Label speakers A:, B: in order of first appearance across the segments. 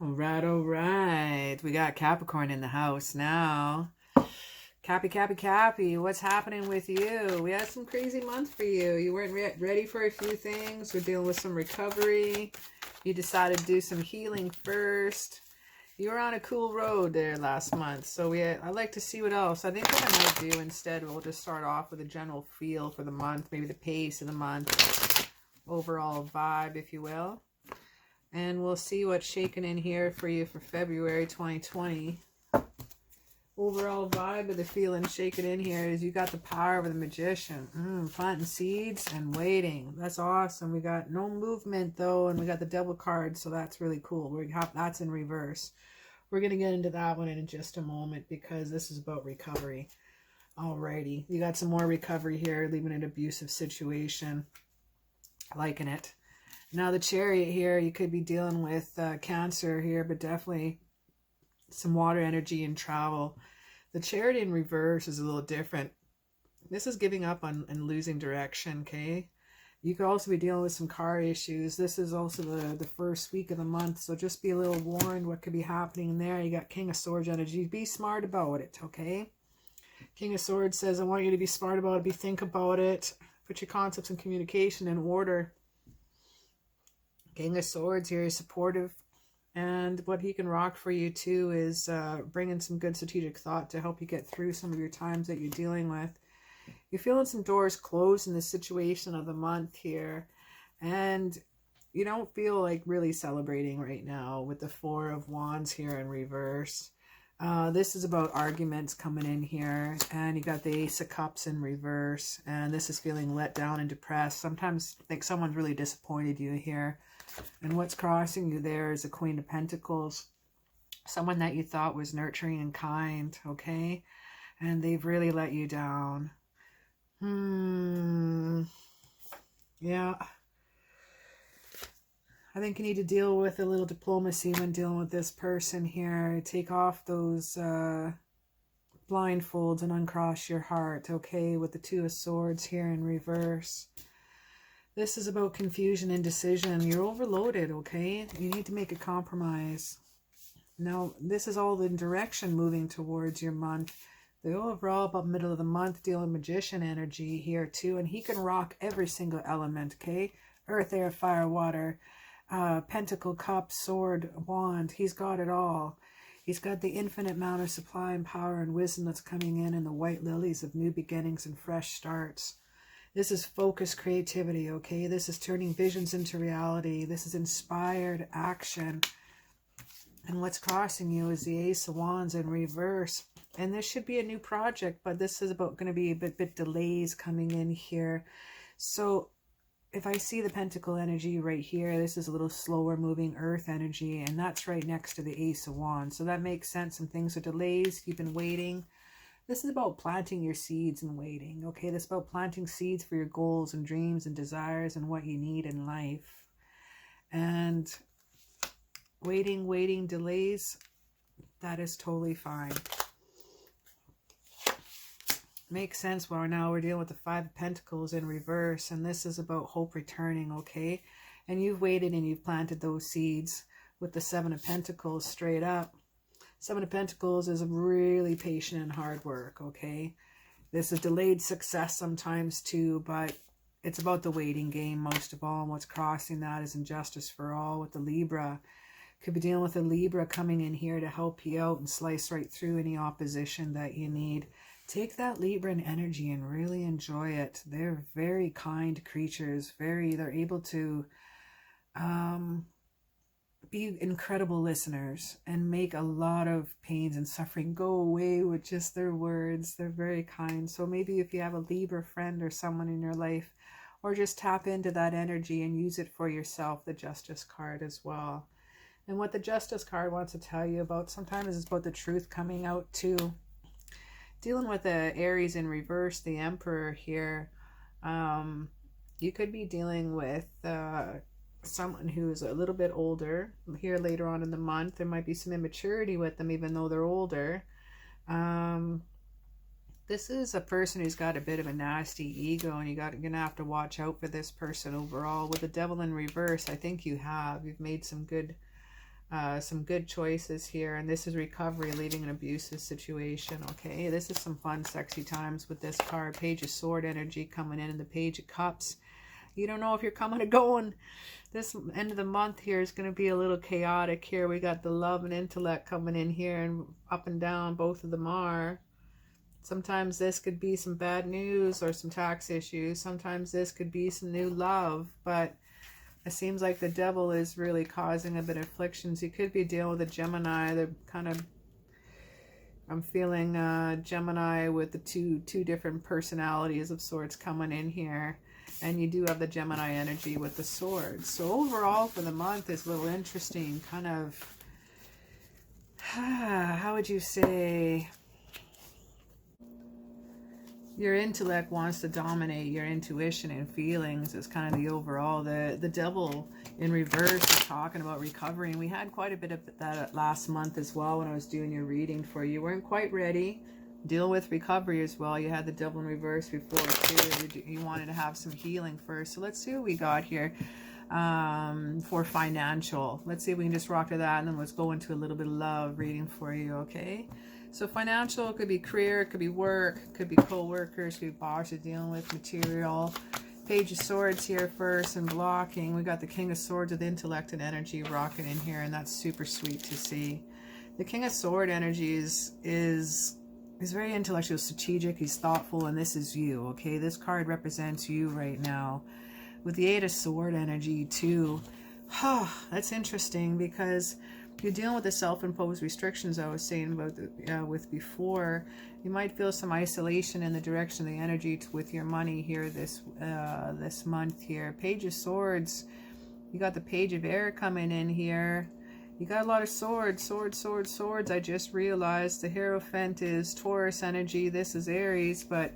A: All right, all right. We got Capricorn in the house now. Cappy, what's happening with you? We had some crazy month for you. You weren't ready for a few things. We're dealing with some recovery. You decided to do some healing first. You were on a cool road there last month. So I'd like to see what else. I think what I might do instead, we'll just start off with a general feel for the month, maybe the pace of the month, overall vibe, if you will. And we'll see what's shaking in here for you for February 2020. Overall vibe of the feeling shaking in here is you got the power of the magician. Planting seeds and waiting. That's awesome. We got no movement though, and we got the devil card, so that's really cool. That's in reverse. We're going to get into that one in just a moment because this is about recovery. Alrighty. You got some more recovery here, leaving an abusive situation. Liking it. Now the Chariot here, you could be dealing with Cancer here, but definitely some water energy and travel. The Chariot in reverse is a little different. This is giving up on and losing direction, okay? You could also be dealing with some car issues. This is also the first week of the month, so just be a little warned what could be happening there. You got King of Swords energy. Be smart about it, okay? King of Swords says, I want you to be smart about it, think about it. Put your concepts and communication in order. King of Swords here is supportive, and what he can rock for you too is bringing some good strategic thought to help you get through some of your times that you're dealing with. You're feeling some doors closed in the situation of the month here, and you don't feel like really celebrating right now with the Four of Wands here in reverse. This is about arguments coming in here, and you got the Ace of Cups in reverse, and this is feeling let down and depressed. Sometimes I think someone's really disappointed you here. And what's crossing you there is a Queen of Pentacles. Someone that you thought was nurturing and kind, okay? And they've really let you down. Yeah. I think you need to deal with a little diplomacy when dealing with this person here. Take off those blindfolds and uncross your heart, okay? With the Two of Swords here in reverse. This is about confusion and indecision. You're overloaded, okay? You need to make a compromise. Now, this is all in direction moving towards your month. The overall about middle of the month dealing magician energy here too. And he can rock every single element, okay? Earth, air, fire, water, pentacle, cup, sword, wand. He's got it all. He's got the infinite amount of supply and power and wisdom that's coming in and the white lilies of new beginnings and fresh starts. This is focused creativity, okay? This is turning visions into reality. This is inspired action. And what's crossing you is the Ace of Wands in reverse. And this should be a new project, but this is about going to be a bit delays coming in here. So if I see the Pentacle energy right here, this is a little slower moving Earth energy, and that's right next to the Ace of Wands. So that makes sense. Some things are delays. You've been waiting. This is about planting your seeds and waiting, okay? This is about planting seeds for your goals and dreams and desires and what you need in life. And waiting, delays, that is totally fine. Makes sense. Well, now we're dealing with the Five of Pentacles in reverse, and this is about hope returning, okay? And you've waited and you've planted those seeds with the Seven of Pentacles straight up. Seven of Pentacles is really patient and hard work, okay? This is delayed success sometimes too, but it's about the waiting game most of all. And what's crossing that is injustice for all with the Libra. Could be dealing with a Libra coming in here to help you out and slice right through any opposition that you need. Take that Libran energy and really enjoy it. They're very kind creatures. They're able to be incredible listeners and make a lot of pains and suffering go away with just their words. They're very kind. So maybe if you have a Libra friend or someone in your life, or just tap into that energy and use it for yourself, the Justice card as well. And what the Justice card wants to tell you about, sometimes it's about the truth coming out too. Dealing with the Aries in reverse, the Emperor here, you could be dealing with someone who's a little bit older. Here later on in the month, there might be some immaturity with them even though they're older. This is a person who's got a bit of a nasty ego, and you're gonna have to watch out for this person overall. With the Devil in reverse, I think you've made some good some good choices here. And this is recovery, leaving an abusive situation. Okay, this is some fun, sexy times with this card. Page of Sword energy coming in, and the Page of Cups. You don't know if you're coming or going. This end of the month here is going to be a little chaotic here. We got the love and intellect coming in here, and up and down, both of them are. Sometimes this could be some bad news or some tax issues. Sometimes this could be some new love, but it seems like the devil is really causing a bit of afflictions. You could be dealing with a Gemini. They're kind of, I'm feeling Gemini with the two different personalities of sorts coming in here. And you do have the Gemini energy with the swords. So overall for the month is a little interesting. Kind of, how would you say? Your intellect wants to dominate your intuition and feelings. Is kind of the overall. The devil in reverse is talking about recovery. And we had quite a bit of that last month as well when I was doing your reading for you. You weren't quite ready. Deal with recovery as well. You had the devil in reverse before too. You wanted to have some healing first. So let's see what we got here for financial. Let's see if we can just rock to that, and then let's go into a little bit of love reading for you, okay? So financial could be career, could be work, could be co-workers, could be bosses dealing with material. Page of Swords here first, and blocking. We got the King of Swords with intellect and energy rocking in here, and that's super sweet to see. The King of Sword energy is very intellectual, strategic, he's thoughtful, and this is you, okay? This card represents you right now. With the Eight of Sword energy too. That's interesting because you're dealing with the self-imposed restrictions I was saying about with before. You might feel some isolation in the direction of the energy with your money here this month here. Page of Swords. You got the Page of Air coming in here. You got a lot of swords, swords. I just realized the Hierophant is Taurus energy. This is Aries, but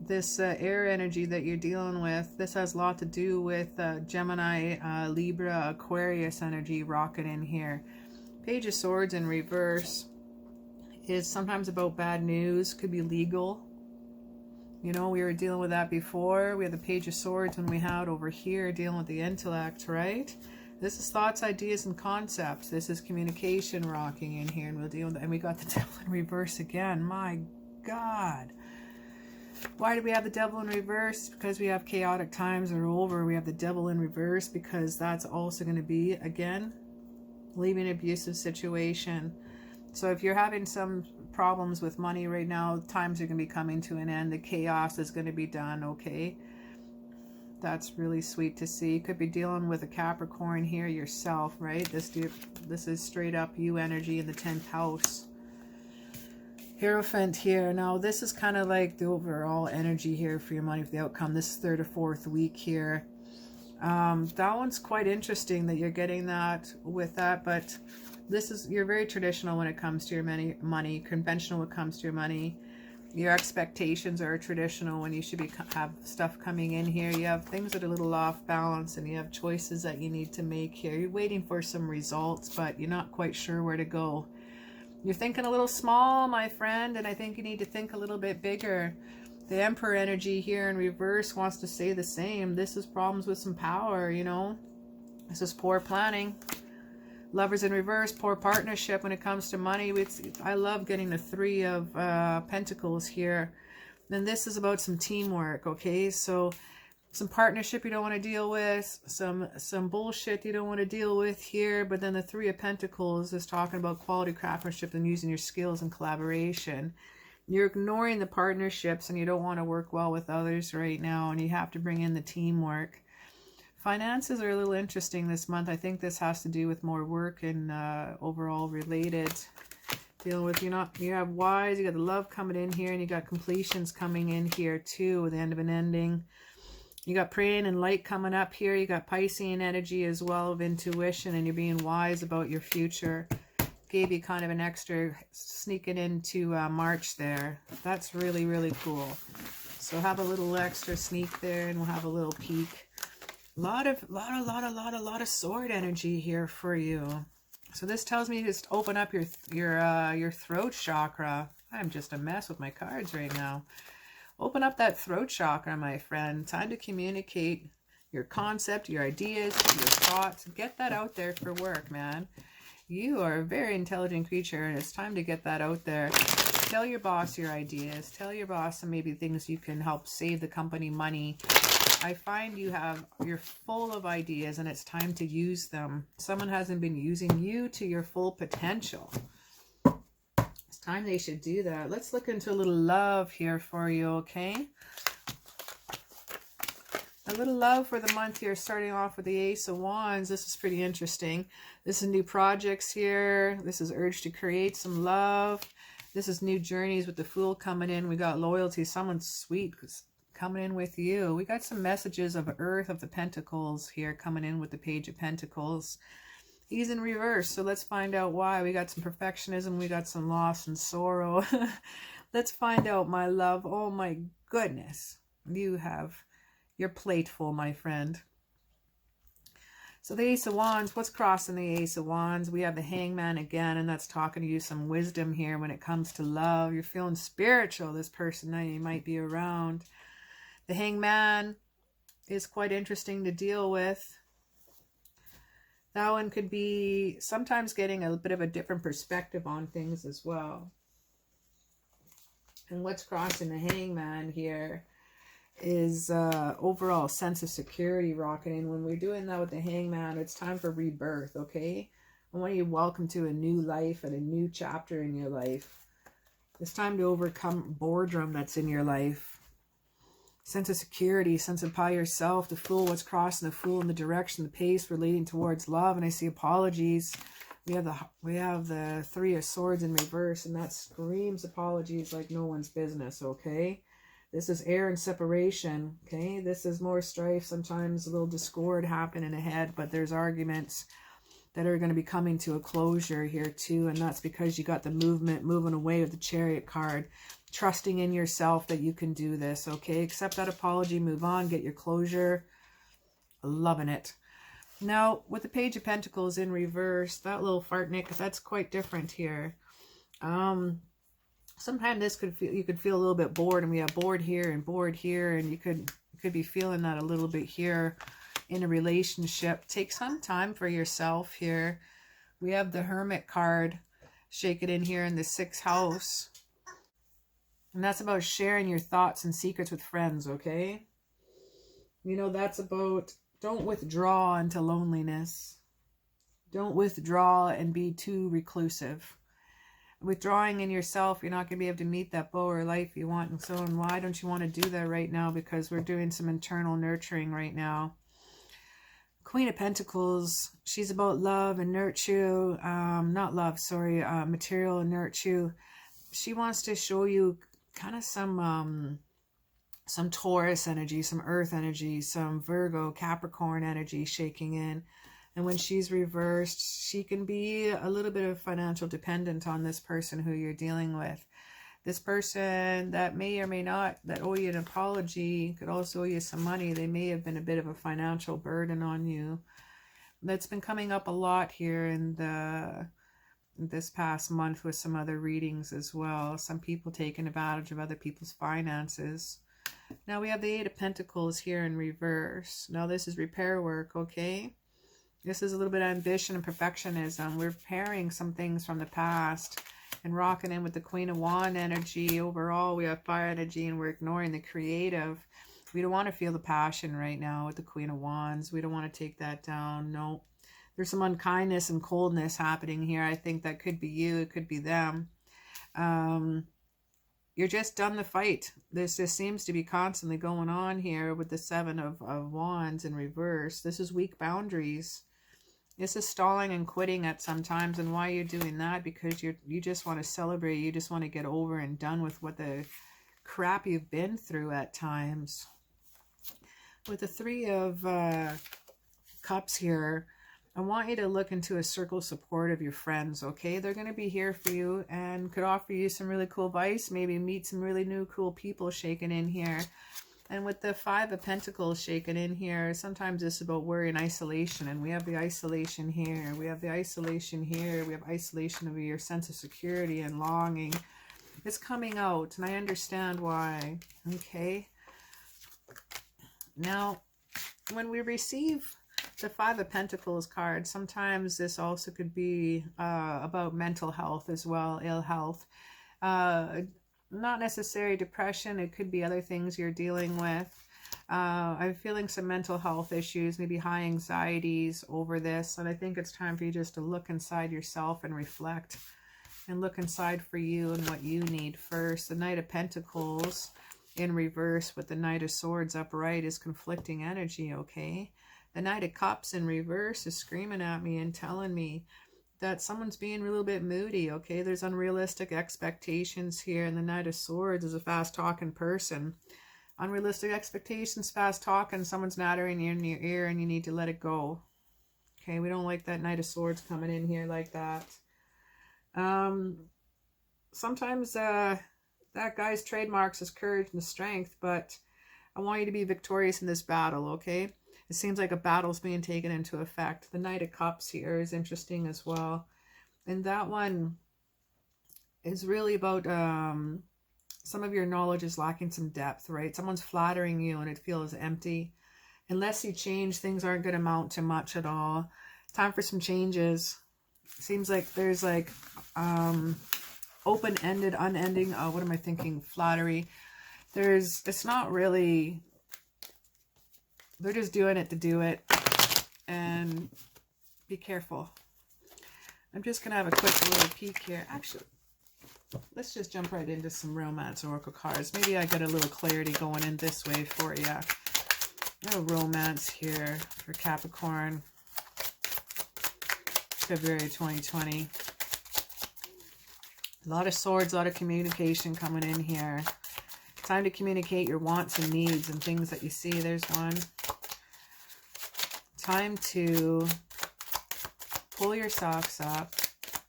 A: this air energy that you're dealing with, this has a lot to do with Gemini, Libra, Aquarius energy rocking in here. Page of Swords in reverse is sometimes about bad news, could be legal. You know, we were dealing with that before. We had the Page of Swords when we had over here dealing with the intellect, right? This is thoughts, ideas, and concepts. This is communication rocking in here, and we'll deal with that. And we got the devil in reverse again. My God. Why do we have the devil in reverse? Because we have chaotic times are over. We have the devil in reverse because that's also going to be, again, leaving an abusive situation. So if you're having some problems with money right now, times are going to be coming to an end. The chaos is going to be done, okay? That's really sweet to see. You could be dealing with a Capricorn here yourself, right? This is straight up you energy in the 10th house. Hierophant here. Now, this is kind of like the overall energy here for your money, for the outcome. This is third or fourth week here. That one's quite interesting that you're getting that with that, but this is, you're very traditional when it comes to your money, conventional when it comes to your money. Your expectations are traditional when you should be have stuff coming in here. You have things that are a little off balance, and you have choices that you need to make here. You're waiting for some results, but you're not quite sure where to go. You're thinking a little small, my friend, and I think you need to think a little bit bigger. The Emperor energy here in reverse wants to say the same. This is problems with some power, you know. This is poor planning. Lovers in reverse, poor partnership when it comes to money. I love getting the Three of Pentacles here. And this is about some teamwork, okay? So some partnership you don't want to deal with, some bullshit you don't want to deal with here. But then the Three of Pentacles is talking about quality craftsmanship and using your skills and collaboration. You're ignoring the partnerships and you don't want to work well with others right now, and you have to bring in the teamwork. Finances are a little interesting this month. I think this has to do with more work and overall related. Dealing with, you have wise, you got the love coming in here, and you got completions coming in here too, with the end of an ending. You got praying and light coming up here. You got Piscean energy as well of intuition, and you're being wise about your future. Gave you kind of an extra sneaking into March there. That's really, really cool. So have a little extra sneak there, and we'll have a little peek. A lot of sword energy here for you. So this tells me just open up your throat chakra. I'm just a mess with my cards right now. Open up that throat chakra, my friend. Time to communicate your concept, your ideas, your thoughts. Get that out there for work, man. You are a very intelligent creature, and it's time to get that out there. Tell your boss your ideas. Tell your boss some maybe things you can help save the company money. I find you're full of ideas, and it's time to use them. Someone hasn't been using you to your full potential. It's time they should do that. Let's look into a little love here for you, okay? A little love for the month here, starting off with the Ace of Wands. This is pretty interesting. This is new projects here. This is urge to create some love. This is new journeys with the Fool coming in. We got loyalty. Someone sweet coming in with you. We got some messages of Earth of the Pentacles here coming in with the Page of Pentacles. He's in reverse, so let's find out why. We got some perfectionism. We got some loss and sorrow. Let's find out, my love. Oh my goodness. You have your plate full, my friend. So the Ace of Wands, what's crossing the Ace of Wands? We have the Hangman again, and that's talking to you some wisdom here when it comes to love. You're feeling spiritual, this person that you might be around. The Hangman is quite interesting to deal with. That one could be sometimes getting a bit of a different perspective on things as well. And what's crossing the Hangman here is overall sense of security rocketing. When we're doing that with the Hangman, it's time for rebirth, okay? I want you to welcome to a new life and a new chapter in your life. It's time to overcome boredom that's in your life. Sense of security, sense of power yourself, the Fool, what's crossing the Fool in the direction, the pace relating towards love. And I see apologies. We have the Three of Swords in reverse, and that screams apologies like no one's business, okay? This is air and separation, okay? This is more strife, sometimes a little discord happening ahead, but there's arguments that are going to be coming to a closure here too, and that's because you got the movement moving away with the Chariot card, trusting in yourself that you can do this, okay? Accept that apology, move on, get your closure. Loving it. Now, with the Page of Pentacles in reverse, that little fartnik, that's quite different here. Sometimes this you could feel a little bit bored, and we have bored here, and you could be feeling that a little bit here in a relationship. Take some time for yourself here. We have the Hermit card, shake it in here in the 6th house. And that's about sharing your thoughts and secrets with friends, okay? You know, that's about, don't withdraw into loneliness. Don't withdraw and be too reclusive. Withdrawing in yourself, you're not going to be able to meet that beau or life you want. And so, and why don't you want to do that right now? Because we're doing some internal nurturing right now. Queen of Pentacles, she's about love and nurture. Not love, sorry, material and nurture. She wants to show you kind of some Taurus energy, some Earth energy, some Virgo, Capricorn energy shaking in. And when she's reversed, she can be a little bit of financial dependent on this person who you're dealing with. This person that may or may not, that owe you an apology, could also owe you some money. They may have been a bit of a financial burden on you. That's been coming up a lot here in this past month with some other readings as well. Some people taking advantage of other people's finances. Now we have the 8 of Pentacles here in reverse. Now this is repair work, okay? This is a little bit of ambition and perfectionism. We're repairing some things from the past and rocking in with the Queen of Wands energy. Overall, we have fire energy, and we're ignoring the creative. We don't want to feel the passion right now with the Queen of Wands. We don't want to take that down. No. There's some unkindness and coldness happening here. I think that could be you. It could be them. You're just done the fight. This just seems to be constantly going on here with the 7 of Wands in reverse. This is weak boundaries. This is stalling and quitting at some times. And why you're doing that? Because you just want to celebrate. You just want to get over and done with what the crap you've been through at times. With the 3 of Cups here, I want you to look into a circle of support of your friends, okay? They're going to be here for you and could offer you some really cool advice. Maybe meet some really new cool people shaking in here. And with the 5 of Pentacles shaken in here, sometimes it's about worry and isolation. And we have the isolation here. We have the isolation here. We have isolation of your sense of security and longing. It's coming out, and I understand why. Okay. Now, when we receive The Five of Pentacles card. Sometimes this also could be about mental health as well, ill health. Not necessarily depression. It could be other things you're dealing with. I'm feeling some mental health issues, maybe high anxieties over this. And I think it's time for you just to look inside yourself and reflect. And look inside for you and what you need first. The Knight of Pentacles in reverse with the Knight of Swords upright is conflicting energy, okay? The Knight of Cups in reverse is screaming at me and telling me that someone's being a little bit moody, okay? There's unrealistic expectations here. And the Knight of Swords is a fast-talking person. Unrealistic expectations, fast-talking, someone's nattering in your ear and you need to let it go. Okay, we don't like that Knight of Swords coming in here like that. Sometimes that guy's trademarks is courage and strength, but I want you to be victorious in this battle, okay? It seems like a battle's being taken into effect. The Knight of Cups here is interesting as well. And that one is really about some of your knowledge is lacking some depth, right? Someone's flattering you and it feels empty. Unless you change, things aren't going to amount to much at all. Time for some changes. Seems like there's like open-ended, unending, what am I thinking? Flattery. It's not really, they're just doing it to do it. And be careful. I'm just going to have a quick little peek here. Actually, let's just jump right into some romance oracle cards. Maybe I get a little clarity going in this way for you. No romance here for Capricorn. February 2020. A lot of swords, a lot of communication coming in here. Time to communicate your wants and needs and things that you see. There's one. Time to pull your socks up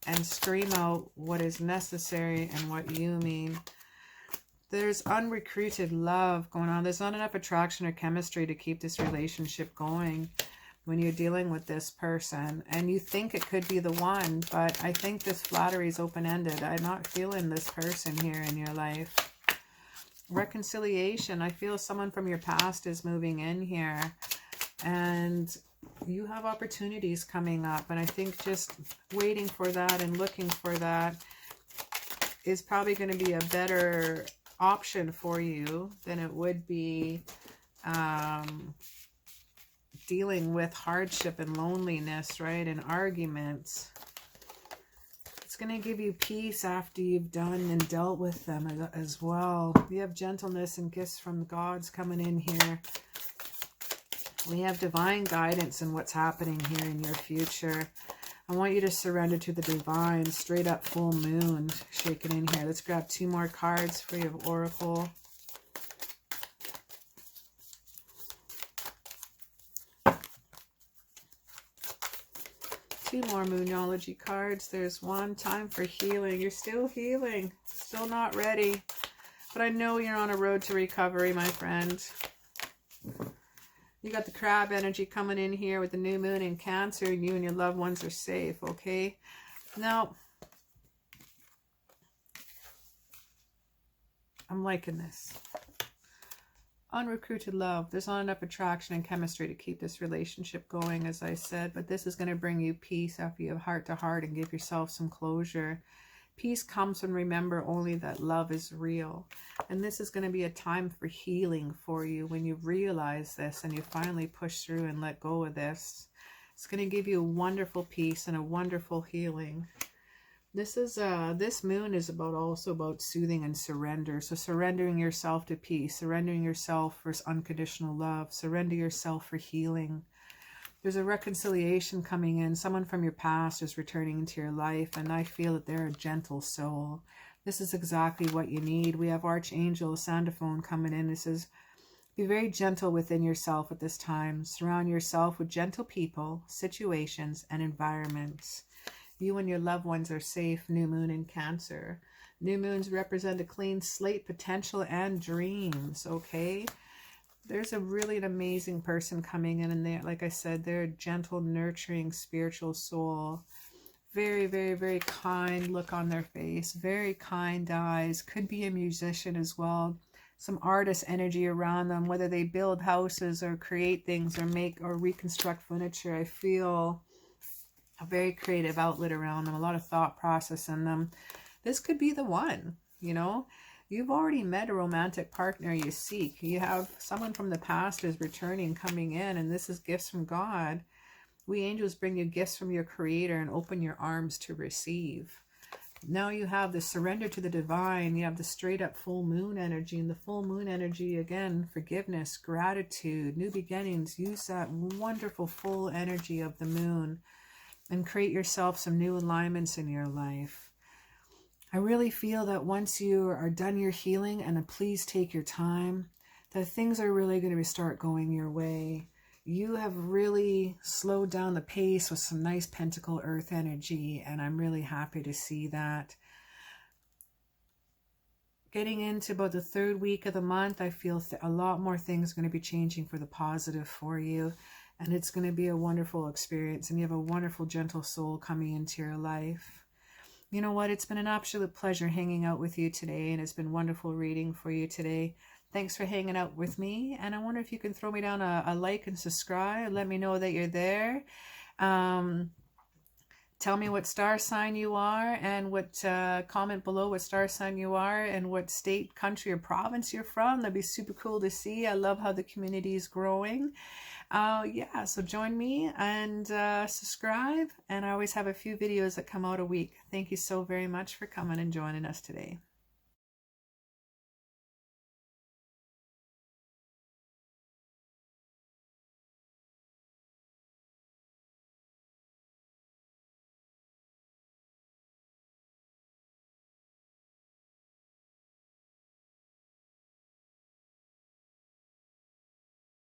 A: and scream out what is necessary and what you mean. There's unrecruited love going on. There's not enough attraction or chemistry to keep this relationship going when you're dealing with this person. And you think it could be the one, but I think this flattery is open-ended. I'm not feeling this person here in your life. Reconciliation. I feel someone from your past is moving in here. And you have opportunities coming up. And I think just waiting for that and looking for that is probably going to be a better option for you than it would be dealing with hardship and loneliness, right? And arguments. It's going to give you peace after you've done and dealt with them as well. You have gentleness and gifts from the gods coming in here. We have divine guidance in what's happening here in your future. I want you to surrender to the divine. Straight up full moon shaking in here. Let's grab two more cards for you of Oracle. Two more Moonology cards. There's one. Time for healing. You're still healing. Still not ready. But I know you're on a road to recovery, my friend. You got the crab energy coming in here with the new moon in Cancer. You and your loved ones are safe, okay? Now, I'm liking this. Unrecruited love. There's not enough attraction and chemistry to keep this relationship going, as I said. But this is going to bring you peace after you have heart to heart and give yourself some closure. Peace comes when remember only that love is real. And this is going to be a time for healing for you when you realize this and you finally push through and let go of this. It's going to give you a wonderful peace and a wonderful healing. This moon is also about soothing and surrender. So surrendering yourself to peace, surrendering yourself for unconditional love, surrender yourself for healing. There's a reconciliation coming in. Someone from your past is returning into your life, and I feel that they're a gentle soul. This is exactly what you need. We have Archangel Sandophone coming in. It says, be very gentle within yourself at this time. Surround yourself with gentle people, situations, and environments. You and your loved ones are safe. New moon in Cancer. New moons represent a clean slate, potential, and dreams, okay? There's an amazing person coming in, and they, like I said, they're a gentle, nurturing, spiritual soul. Very, very, very kind look on their face. Very kind eyes. Could be a musician as well. some artist energy around them, whether they build houses or create things or make or reconstruct furniture. I feel a very creative outlet around them, a lot of thought process in them. This could be the one, you know. You've already met a romantic partner you seek. You have someone from the past is returning, coming in, and this is gifts from God. We angels bring you gifts from your Creator and open your arms to receive. Now you have the surrender to the divine. You have the straight up full moon energy. And the full moon energy, again, forgiveness, gratitude, new beginnings. Use that wonderful full energy of the moon and create yourself some new alignments in your life. I really feel that once you are done your healing, and please take your time, that things are really going to start going your way. You have really slowed down the pace with some nice Pentacle Earth energy, and I'm really happy to see that. Getting into about the third week of the month, I feel a lot more things are going to be changing for the positive for you, and it's going to be a wonderful experience, and you have a wonderful, gentle soul coming into your life. You know what? It's been an absolute pleasure hanging out with you today, and it's been wonderful reading for you today. Thanks for hanging out with me, and I wonder if you can throw me down a like and subscribe. Let me know that you're there. Tell me what star sign you are, and what comment below what star sign you are and what state, country, or province you're from. That'd be super cool to see. I love how the community is growing. Yeah, so join me and subscribe, and I always have a few videos that come out a week. Thank you so very much for coming and joining us today.